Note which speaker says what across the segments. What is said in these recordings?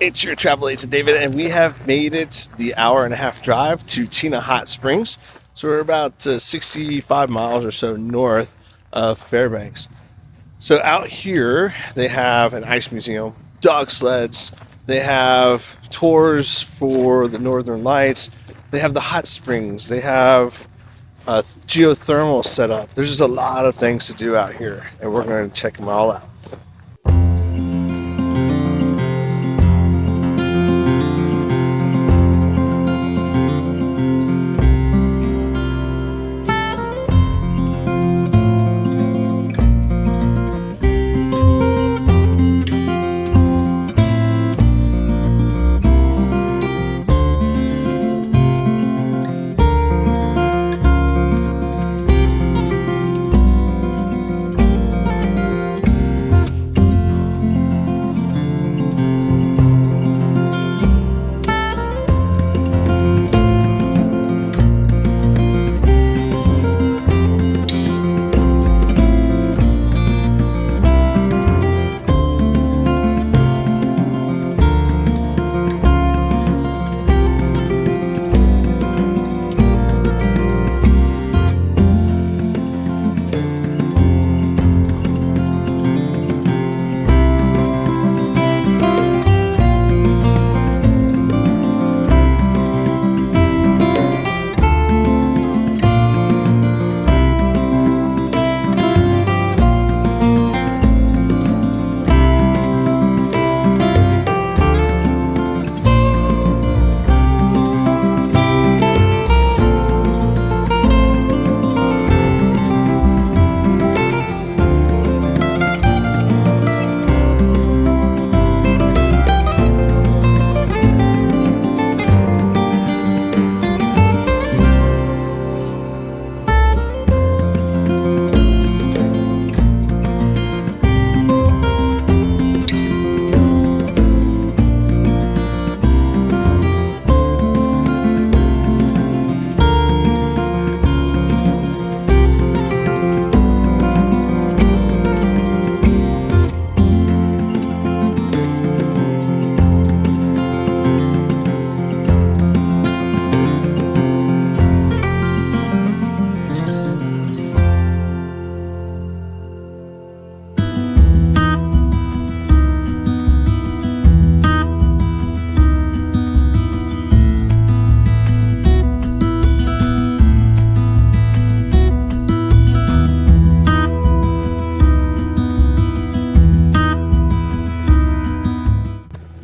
Speaker 1: It's your travel agent David, and we have made it the hour-and-a-half drive to Chena Hot Springs. So we're about 65 miles or so north of Fairbanks. So out here they have an ice museum, dog sleds, they have tours for the northern lights, they have the hot springs, they have geothermal set up. There's just a lot of things to do out here, and we're going to check them all out.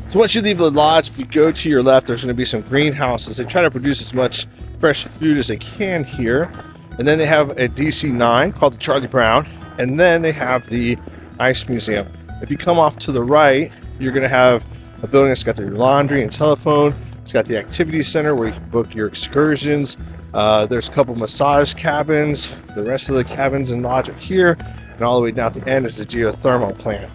Speaker 1: So once you leave the lodge, if you go to your left, there's going to be some greenhouses. They try to produce as much fresh food as they can here. And then they have a DC-9 called the Charlie Brown. And then they have the Ice Museum. If you come off to the right, you're going to have a building that's got your laundry and telephone. It's got the activity center where you can book your excursions. There's a couple massage cabins. The rest of the cabins and lodge are here. And all the way down at the end is the geothermal plant.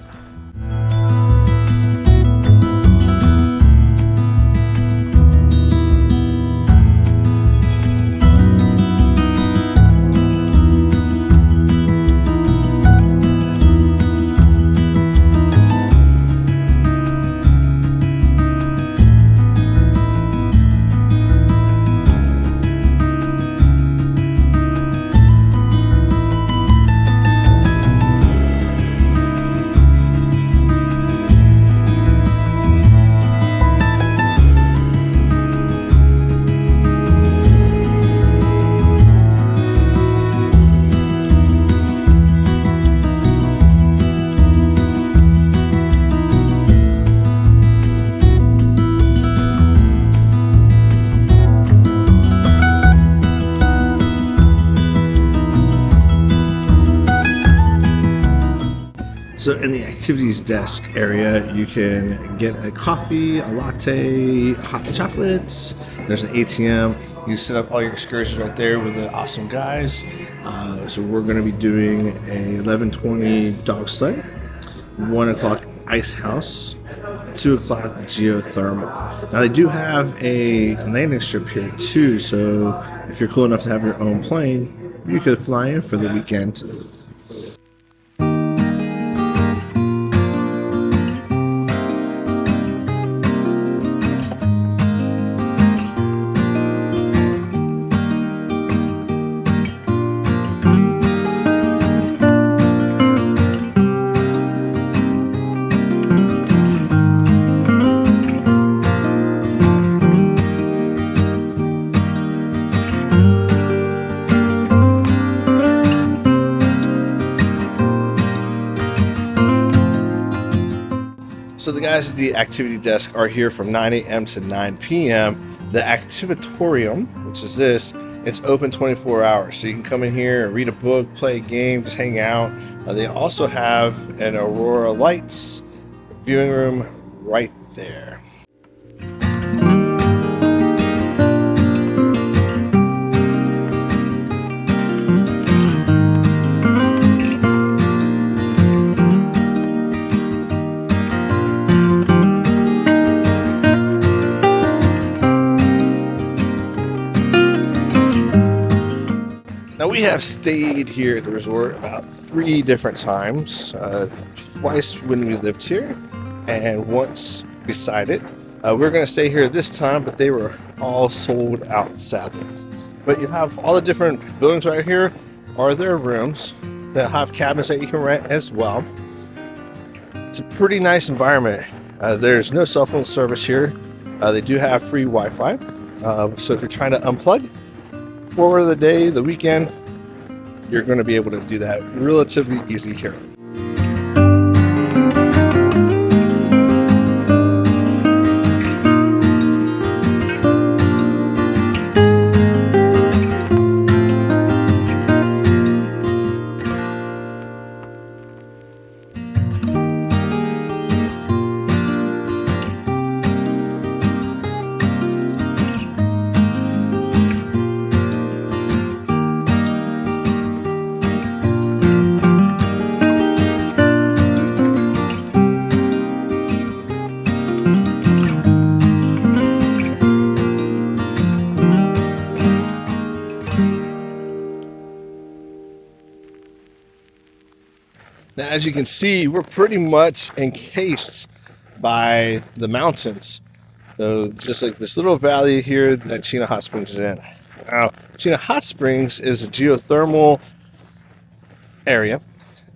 Speaker 1: So in the activities desk area, you can get a coffee, a latte, hot chocolates. There's an ATM. You set up all your excursions right there with the awesome guys. So we're going to be doing a 11:20 dog sled, 1 o'clock ice house, 2 o'clock geothermal. Now they do have a landing strip here too, so if you're cool enough to have your own plane, you could fly in for the weekend. So the guys at the activity desk are here from 9 a.m. to 9 p.m. The Activatorium, which is this, it's open 24 hours. So you can come in here and read a book, play a game, just hang out. They also have an Aurora Lights viewing room right there. Now we have stayed here at the resort about 3 different times, twice when we lived here and once beside it. We're going to stay here this time, but they were all sold out sadly. But you have all the different buildings right here are their rooms. They'll have cabins that you can rent as well. It's a pretty nice environment. There's no cell phone service here. They do have free Wi-Fi. So if you're trying to unplug for the day, the weekend, you're going to be able to do that relatively easy here. Now, as you can see, we're pretty much encased by the mountains. So just like this little valley here that Chena Hot Springs is in. Now, Chena Hot Springs is a geothermal area,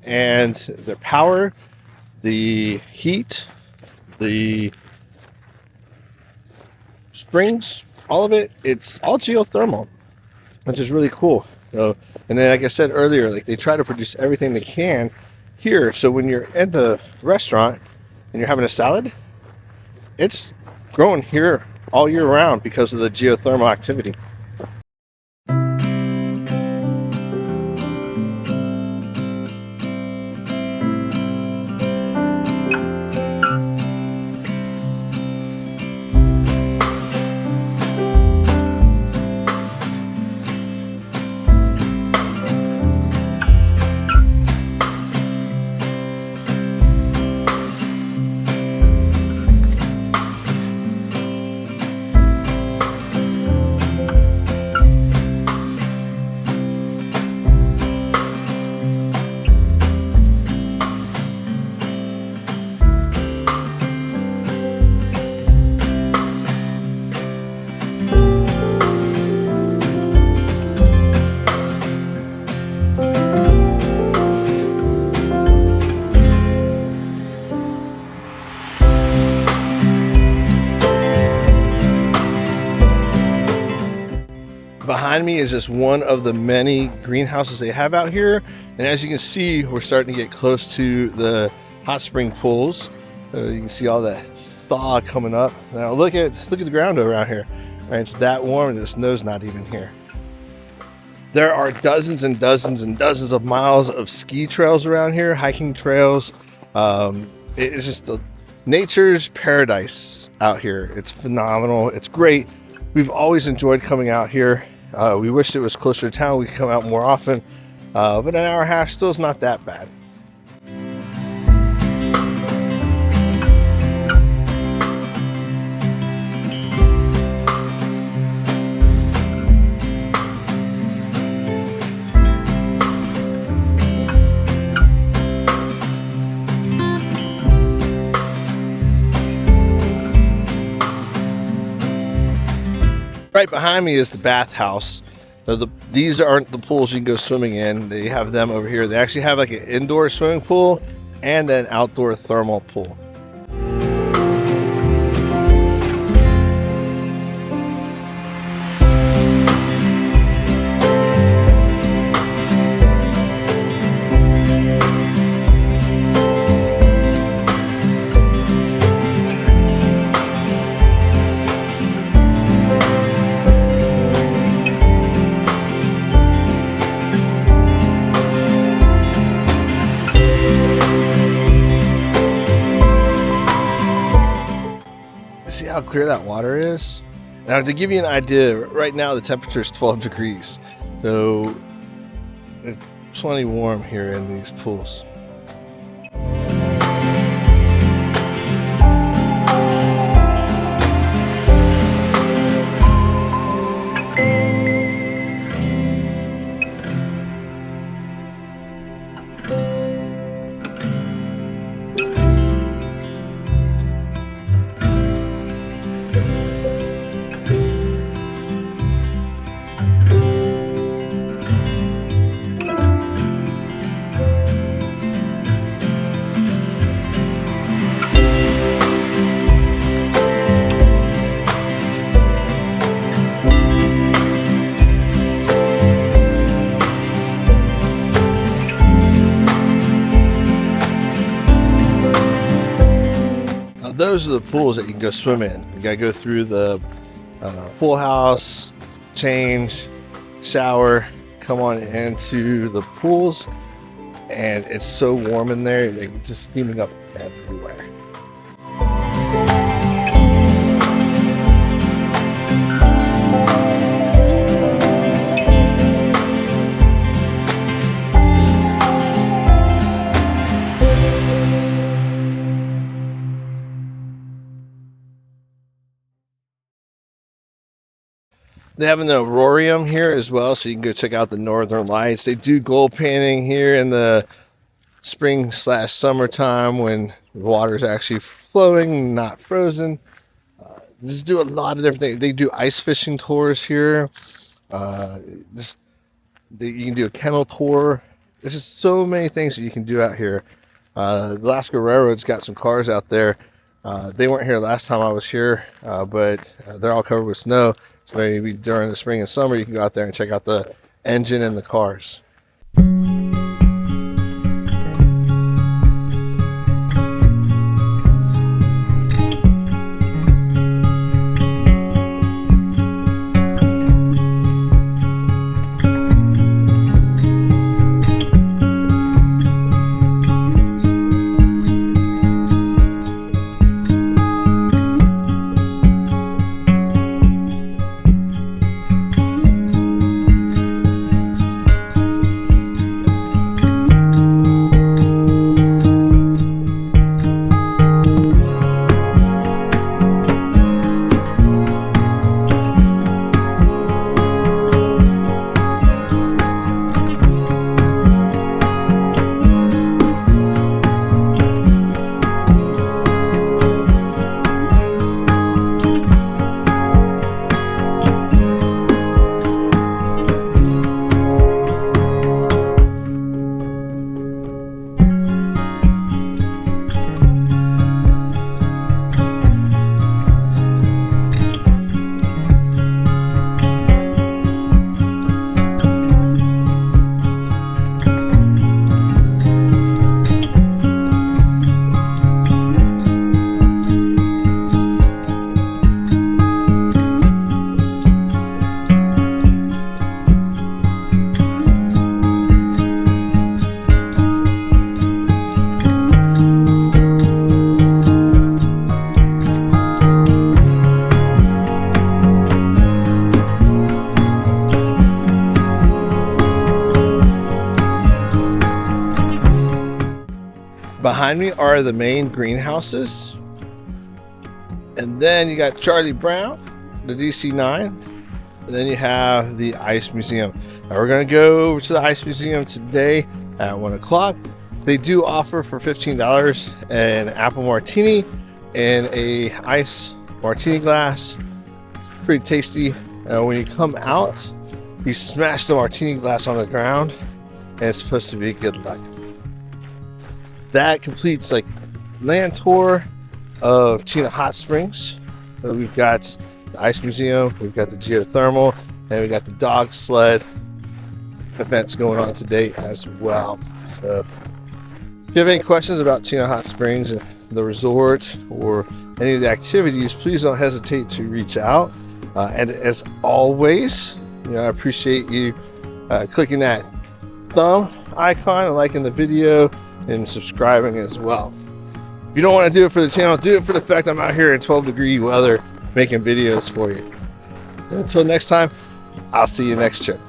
Speaker 1: and their power, the heat, the springs, all of it, it's all geothermal, which is really cool. So, and then like I said earlier, like they try to produce everything they can here. So when you're at the restaurant and you're having a salad, it's growing here all year round because of the geothermal activity. Behind me is just one of the many greenhouses they have out here, and as you can see, we're starting to get close to the hot spring pools. You can see all that thaw coming up. Now look at the ground around here. Right, it's that warm, and the snow's not even here. There are dozens and dozens and dozens of miles of ski trails around here, hiking trails. It's just nature's paradise out here. It's phenomenal. It's great. We've always enjoyed coming out here. We wish it was closer to town. We could come out more often, but an hour and a half still is not that bad. Right behind me is the bathhouse. These aren't the pools you can go swimming in. They have them over here. They actually have like an indoor swimming pool and an outdoor thermal pool. how clear that water is? Now, to give you an idea, right now the temperature is 12 degrees. So it's plenty warm here in these pools. Those are the pools that you can go swim in. You gotta go through the pool house, change, shower, come on into the pools, and it's so warm in there, they're just steaming up everywhere. They have an Aurora here as well, so you can go check out the northern lights. They do gold panning here in the spring/summertime when the water is actually flowing, not frozen. Just do a lot of different things. They do ice fishing tours here. You can do a kennel tour. There's just so many things that you can do out here. The Alaska Railroad's got some cars out there. They weren't here last time I was here, but they're all covered with snow. So maybe during the spring and summer, you can go out there and check out the engine and the cars. Behind me are the main greenhouses, and then you got Charlie Brown, the DC-9, and then you have the Ice Museum. Now we're going to go over to the Ice Museum today at 1 o'clock. They do offer for $15 an apple martini and a ice martini glass. It's pretty tasty. When you come out, you smash the martini glass on the ground, and it's supposed to be good luck. That completes like land tour of Chena Hot Springs. So we've got the Ice Museum, we've got the Geothermal, and we got the dog sled events going on today as well. So if you have any questions about Chena Hot Springs, the resort, or any of the activities, please don't hesitate to reach out. And as always, I appreciate you clicking that thumb icon and liking the video and subscribing as well. If you don't want to do it for the channel, do it for the fact I'm out here in 12-degree weather making videos for you. Until next time, I'll see you next trip.